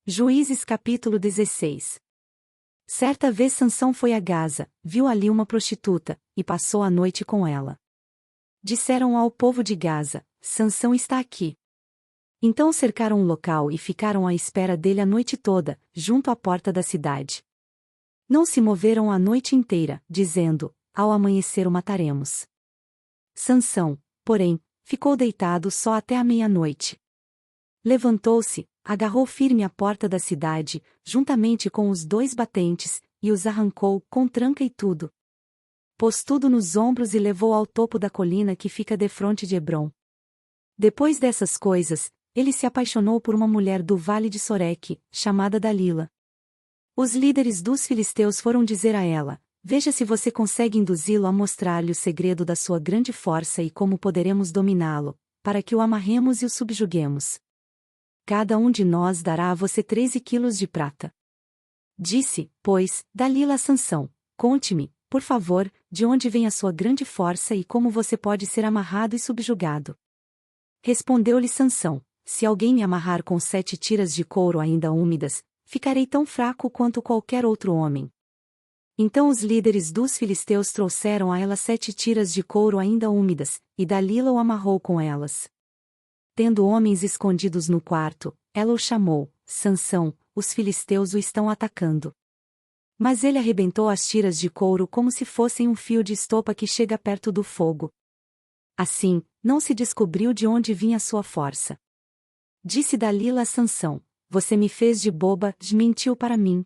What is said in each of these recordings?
Juízes capítulo 16. Certa vez Sansão foi a Gaza, viu ali uma prostituta, e passou a noite com ela. Disseram ao povo de Gaza: Sansão está aqui. Então cercaram o local e ficaram à espera dele a noite toda, junto à porta da cidade. Não se moveram a noite inteira, dizendo: ao amanhecer o mataremos. Sansão, porém, ficou deitado só até a meia-noite. Levantou-se, agarrou firme a porta da cidade, juntamente com os 2 batentes, e os arrancou, com tranca e tudo. Pôs tudo nos ombros e levou ao topo da colina que fica defronte de Hebrom. Depois dessas coisas, ele se apaixonou por uma mulher do vale de Soreque, chamada Dalila. Os líderes dos filisteus foram dizer a ela: veja se você consegue induzi-lo a mostrar-lhe o segredo da sua grande força e como poderemos dominá-lo, para que o amarremos e o subjuguemos. Cada um de nós dará a você 13 quilos de prata. Disse, pois, Dalila a Sansão: conte-me, por favor, de onde vem a sua grande força e como você pode ser amarrado e subjugado. Respondeu-lhe Sansão: se alguém me amarrar com 7 tiras de couro ainda úmidas, ficarei tão fraco quanto qualquer outro homem. Então os líderes dos filisteus trouxeram a ela 7 tiras de couro ainda úmidas, e Dalila o amarrou com elas. Tendo homens escondidos no quarto, ela o chamou: Sansão, os filisteus o estão atacando. Mas ele arrebentou as tiras de couro como se fossem um fio de estopa que chega perto do fogo. Assim, não se descobriu de onde vinha sua força. Disse Dalila a Sansão: você me fez de boba, mentiu para mim.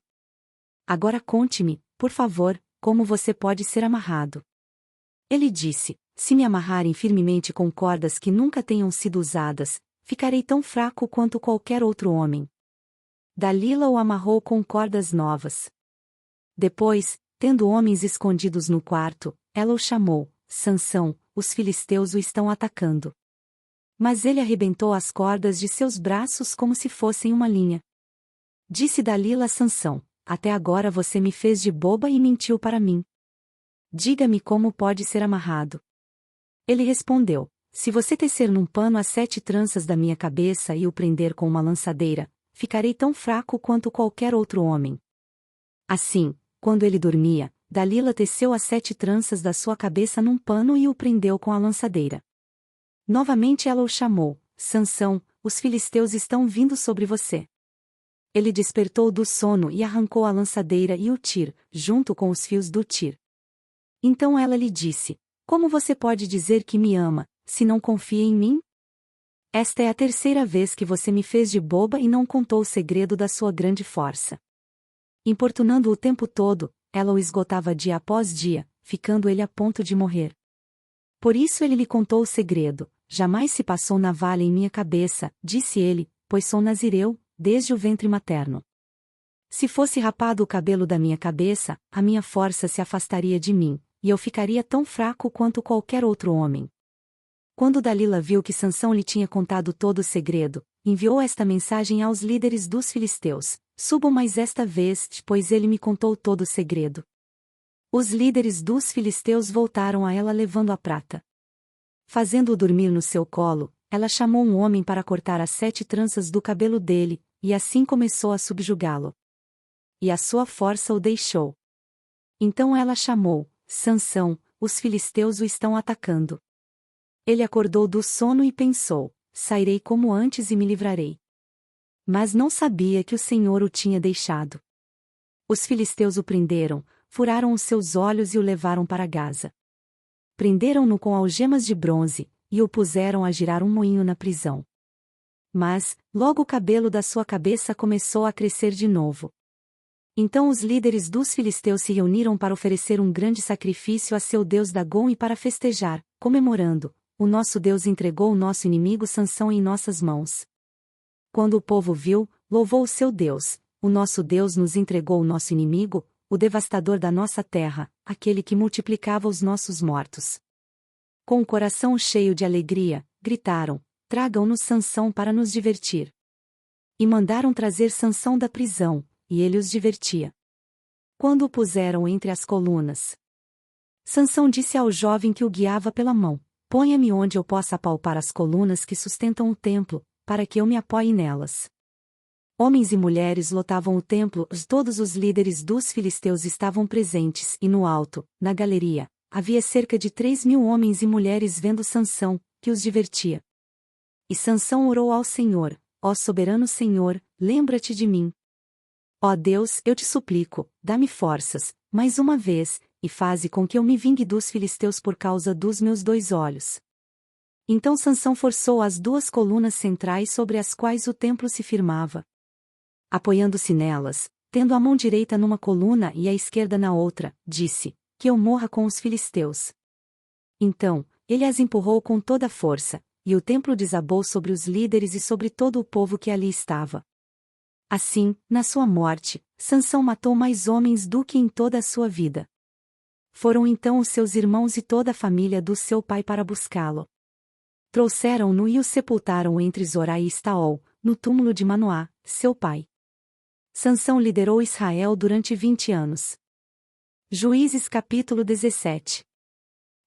Agora conte-me, por favor, como você pode ser amarrado. Ele disse: se me amarrarem firmemente com cordas que nunca tenham sido usadas, ficarei tão fraco quanto qualquer outro homem. Dalila o amarrou com cordas novas. Depois, tendo homens escondidos no quarto, ela o chamou: Sansão, os filisteus o estão atacando. Mas ele arrebentou as cordas de seus braços como se fossem uma linha. Disse Dalila a Sansão: até agora você me fez de boba e mentiu para mim. Diga-me como pode ser amarrado. Ele respondeu: se você tecer num pano as 7 tranças da minha cabeça e o prender com uma lançadeira, ficarei tão fraco quanto qualquer outro homem. Assim, quando ele dormia, Dalila teceu as 7 tranças da sua cabeça num pano e o prendeu com a lançadeira. Novamente ela o chamou: Sansão, os filisteus estão vindo sobre você. Ele despertou do sono e arrancou a lançadeira e o tir, junto com os fios do tir. Então ela lhe disse: como você pode dizer que me ama, se não confia em mim? Esta é a 3ª vez que você me fez de boba e não contou o segredo da sua grande força. Importunando-o o tempo todo, ela o esgotava dia após dia, ficando ele a ponto de morrer. Por isso ele lhe contou o segredo: jamais se passou navalha em minha cabeça, disse ele, pois sou nazireu, desde o ventre materno. Se fosse rapado o cabelo da minha cabeça, a minha força se afastaria de mim, e eu ficaria tão fraco quanto qualquer outro homem. Quando Dalila viu que Sansão lhe tinha contado todo o segredo, enviou esta mensagem aos líderes dos filisteus: subam mais esta vez, pois ele me contou todo o segredo. Os líderes dos filisteus voltaram a ela levando a prata. Fazendo-o dormir no seu colo, ela chamou um homem para cortar as 7 tranças do cabelo dele, e assim começou a subjugá-lo. E a sua força o deixou. Então ela chamou: Sansão, os filisteus o estão atacando. Ele acordou do sono e pensou: sairei como antes e me livrarei. Mas não sabia que o Senhor o tinha deixado. Os filisteus o prenderam, furaram os seus olhos e o levaram para Gaza. Prenderam-no com algemas de bronze, e o puseram a girar um moinho na prisão. Mas, logo o cabelo da sua cabeça começou a crescer de novo. Então os líderes dos filisteus se reuniram para oferecer um grande sacrifício a seu deus Dagom e para festejar, comemorando: o nosso Deus entregou o nosso inimigo Sansão em nossas mãos. Quando o povo viu, louvou o seu Deus: o nosso Deus nos entregou o nosso inimigo, o devastador da nossa terra, aquele que multiplicava os nossos mortos. Com o coração cheio de alegria, gritaram: tragam-nos Sansão para nos divertir. E mandaram trazer Sansão da prisão, e ele os divertia. Quando o puseram entre as colunas, Sansão disse ao jovem que o guiava pela mão: ponha-me onde eu possa apalpar as colunas que sustentam o templo, para que eu me apoie nelas. Homens e mulheres lotavam o templo, todos os líderes dos filisteus estavam presentes e no alto, na galeria, havia cerca de 3.000 homens e mulheres vendo Sansão, que os divertia. E Sansão orou ao Senhor: ó soberano Senhor, lembra-te de mim. Ó Deus, eu te suplico, dá-me forças, mais uma vez, e faze com que eu me vingue dos filisteus por causa dos meus 2 olhos. Então Sansão forçou as 2 colunas centrais sobre as quais o templo se firmava. Apoiando-se nelas, tendo a mão direita numa coluna e a esquerda na outra, disse: que eu morra com os filisteus. Então, ele as empurrou com toda a força, e o templo desabou sobre os líderes e sobre todo o povo que ali estava. Assim, na sua morte, Sansão matou mais homens do que em toda a sua vida. Foram então os seus irmãos e toda a família do seu pai para buscá-lo. Trouxeram-no e o sepultaram entre Zorá e Estaol, no túmulo de Manoá, seu pai. Sansão liderou Israel durante 20 anos. Juízes capítulo 17.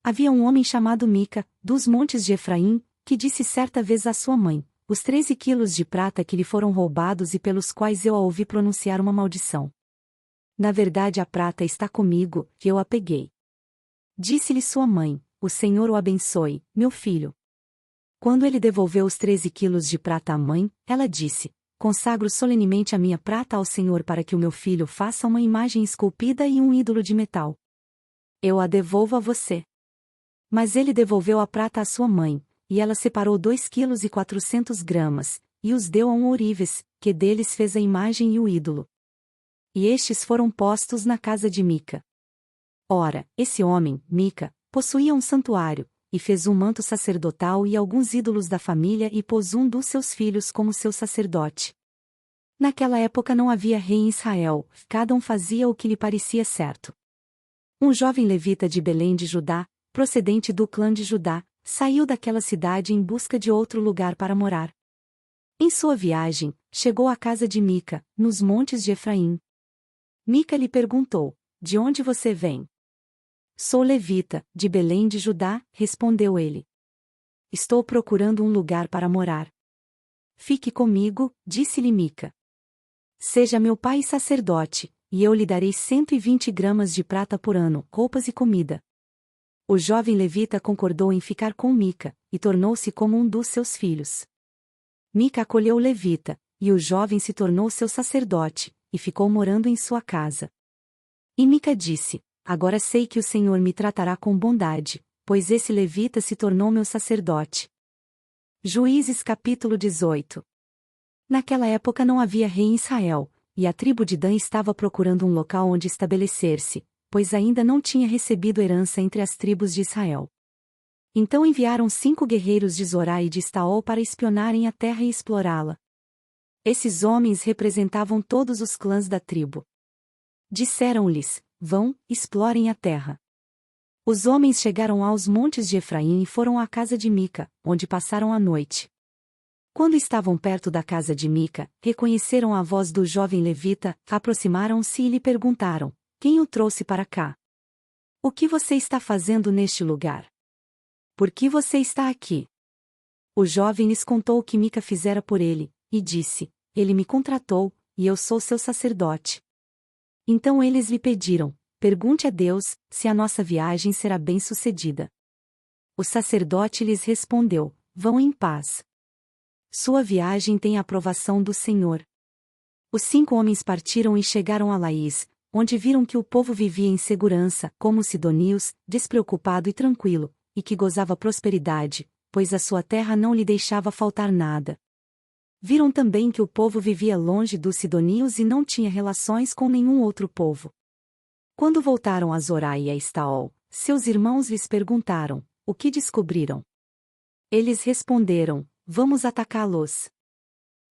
Havia um homem chamado Mica, dos montes de Efraim, que disse certa vez à sua mãe: os 13 quilos de prata que lhe foram roubados e pelos quais eu a ouvi pronunciar uma maldição. Na verdade a prata está comigo, que eu a peguei. Disse-lhe sua mãe: o Senhor o abençoe, meu filho. Quando ele devolveu os 13 quilos de prata à mãe, ela disse: consagro solenemente a minha prata ao Senhor para que o meu filho faça uma imagem esculpida e um ídolo de metal. Eu a devolvo a você. Mas ele devolveu a prata à sua mãe, e ela separou 2,4 kg, e os deu a um ourives, que deles fez a imagem e o ídolo. E estes foram postos na casa de Mica. Ora, esse homem, Mica, possuía um santuário, e fez um manto sacerdotal e alguns ídolos da família e pôs um dos seus filhos como seu sacerdote. Naquela época não havia rei em Israel, cada um fazia o que lhe parecia certo. Um jovem levita de Belém de Judá, procedente do clã de Judá, saiu daquela cidade em busca de outro lugar para morar. Em sua viagem, chegou à casa de Mica, nos montes de Efraim. Mica lhe perguntou: de onde você vem? Sou levita, de Belém de Judá, respondeu ele. Estou procurando um lugar para morar. Fique comigo, disse-lhe Mica. Seja meu pai sacerdote, e eu lhe darei 120 gramas de prata por ano, roupas e comida. O jovem levita concordou em ficar com Mica, e tornou-se como um dos seus filhos. Mica acolheu o levita, e o jovem se tornou seu sacerdote, e ficou morando em sua casa. E Mica disse: agora sei que o Senhor me tratará com bondade, pois esse levita se tornou meu sacerdote. Juízes capítulo 18. Naquela época não havia rei em Israel, e a tribo de Dan estava procurando um local onde estabelecer-se, pois ainda não tinha recebido herança entre as tribos de Israel. Então enviaram 5 guerreiros de Zorá e de Estaol para espionarem a terra e explorá-la. Esses homens representavam todos os clãs da tribo. Disseram-lhes: vão, explorem a terra. Os homens chegaram aos montes de Efraim e foram à casa de Mica, onde passaram a noite. Quando estavam perto da casa de Mica, reconheceram a voz do jovem levita, aproximaram-se e lhe perguntaram: quem o trouxe para cá? O que você está fazendo neste lugar? Por que você está aqui? O jovem lhes contou o que Mica fizera por ele, e disse: ele me contratou, e eu sou seu sacerdote. Então eles lhe pediram: pergunte a Deus, se a nossa viagem será bem-sucedida. O sacerdote lhes respondeu: vão em paz. Sua viagem tem a aprovação do Senhor. Os 5 homens partiram e chegaram a Laís, onde viram que o povo vivia em segurança, como sidonios, despreocupado e tranquilo, e que gozava prosperidade, pois a sua terra não lhe deixava faltar nada. Viram também que o povo vivia longe dos sidonios e não tinha relações com nenhum outro povo. Quando voltaram a Zorá e a Estaol, seus irmãos lhes perguntaram: o que descobriram? Eles responderam: vamos atacá-los.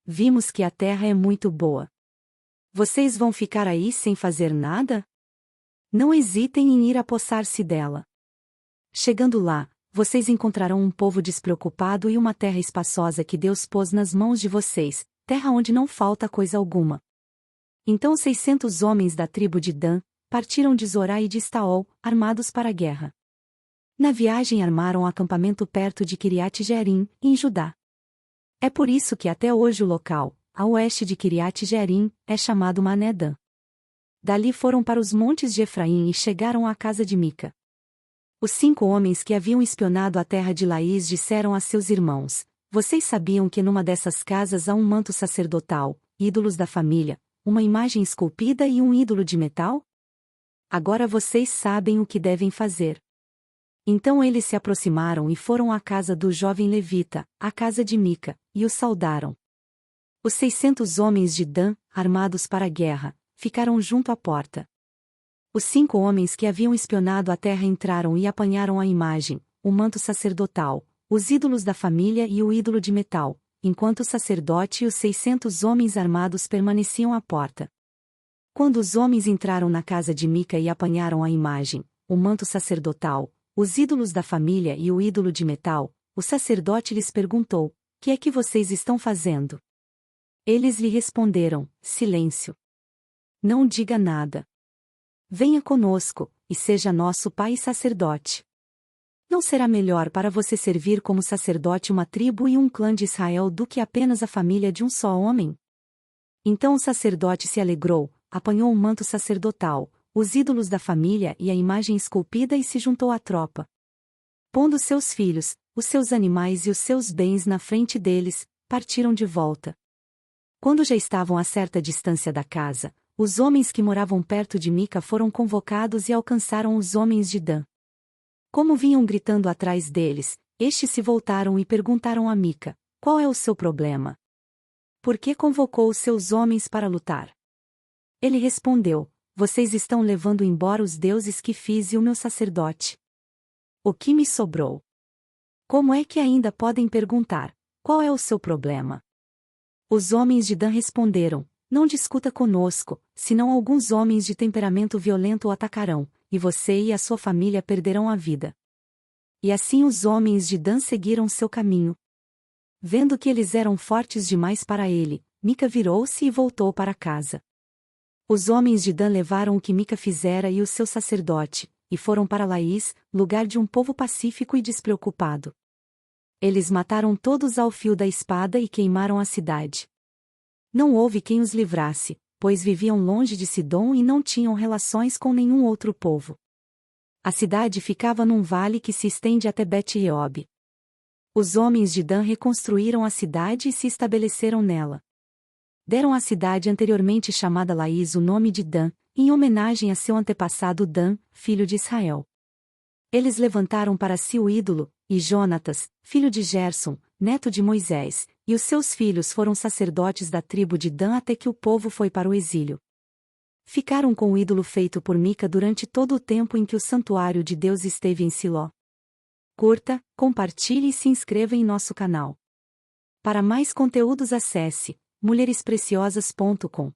Vimos que a terra é muito boa. Vocês vão ficar aí sem fazer nada? Não hesitem em ir apossar-se dela. Chegando lá, vocês encontrarão um povo despreocupado e uma terra espaçosa que Deus pôs nas mãos de vocês, terra onde não falta coisa alguma. Então 600 homens da tribo de Dan partiram de Zorá e de Estaol, armados para a guerra. Na viagem armaram acampamento perto de Kiriat Jearim, em Judá. É por isso que até hoje o local, a oeste de Kiriat Jearim, é chamado Mané-Dan. Dali foram para os montes de Efraim e chegaram à casa de Mica. Os 5 homens que haviam espionado a terra de Laís disseram a seus irmãos: Vocês sabiam que numa dessas casas há um manto sacerdotal, ídolos da família, uma imagem esculpida e um ídolo de metal? Agora vocês sabem o que devem fazer. Então eles se aproximaram e foram à casa do jovem levita, à casa de Mica, e o saudaram. Os 600 homens de Dan, armados para a guerra, ficaram junto à porta. Os 5 homens que haviam espionado a terra entraram e apanharam a imagem, o manto sacerdotal, os ídolos da família e o ídolo de metal, enquanto o sacerdote e os 600 homens armados permaneciam à porta. Quando os homens entraram na casa de Mica e apanharam a imagem, o manto sacerdotal, os ídolos da família e o ídolo de metal, o sacerdote lhes perguntou: Que é que vocês estão fazendo? Eles lhe responderam: Silêncio. Não diga nada. Venha conosco, e seja nosso pai e sacerdote. Não será melhor para você servir como sacerdote uma tribo e um clã de Israel do que apenas a família de um só homem? Então o sacerdote se alegrou, apanhou o manto sacerdotal, os ídolos da família e a imagem esculpida e se juntou à tropa. Pondo seus filhos, os seus animais e os seus bens na frente deles, partiram de volta. Quando já estavam a certa distância da casa, os homens que moravam perto de Mica foram convocados e alcançaram os homens de Dan. Como vinham gritando atrás deles, estes se voltaram e perguntaram a Mica: Qual é o seu problema? Por que convocou os seus homens para lutar? Ele respondeu: Vocês estão levando embora os deuses que fiz e o meu sacerdote. O que me sobrou? Como é que ainda podem perguntar: Qual é o seu problema? Os homens de Dan responderam: Não discuta conosco, senão alguns homens de temperamento violento o atacarão, e você e a sua família perderão a vida. E assim os homens de Dan seguiram seu caminho. Vendo que eles eram fortes demais para ele, Mica virou-se e voltou para casa. Os homens de Dan levaram o que Mica fizera e o seu sacerdote, e foram para Laís, lugar de um povo pacífico e despreocupado. Eles mataram todos ao fio da espada e queimaram a cidade. Não houve quem os livrasse, pois viviam longe de Sidom e não tinham relações com nenhum outro povo. A cidade ficava num vale que se estende até Bet-Reob. Os homens de Dan reconstruíram a cidade e se estabeleceram nela. Deram à cidade anteriormente chamada Laís o nome de Dan, em homenagem a seu antepassado Dan, filho de Israel. Eles levantaram para si o ídolo, e Jonatas, filho de Gerson, neto de Moisés, e os seus filhos foram sacerdotes da tribo de Dan até que o povo foi para o exílio. Ficaram com o ídolo feito por Mica durante todo o tempo em que o santuário de Deus esteve em Siló. Curta, compartilhe e se inscreva em nosso canal. Para mais conteúdos acesse mulherespreciosas.com.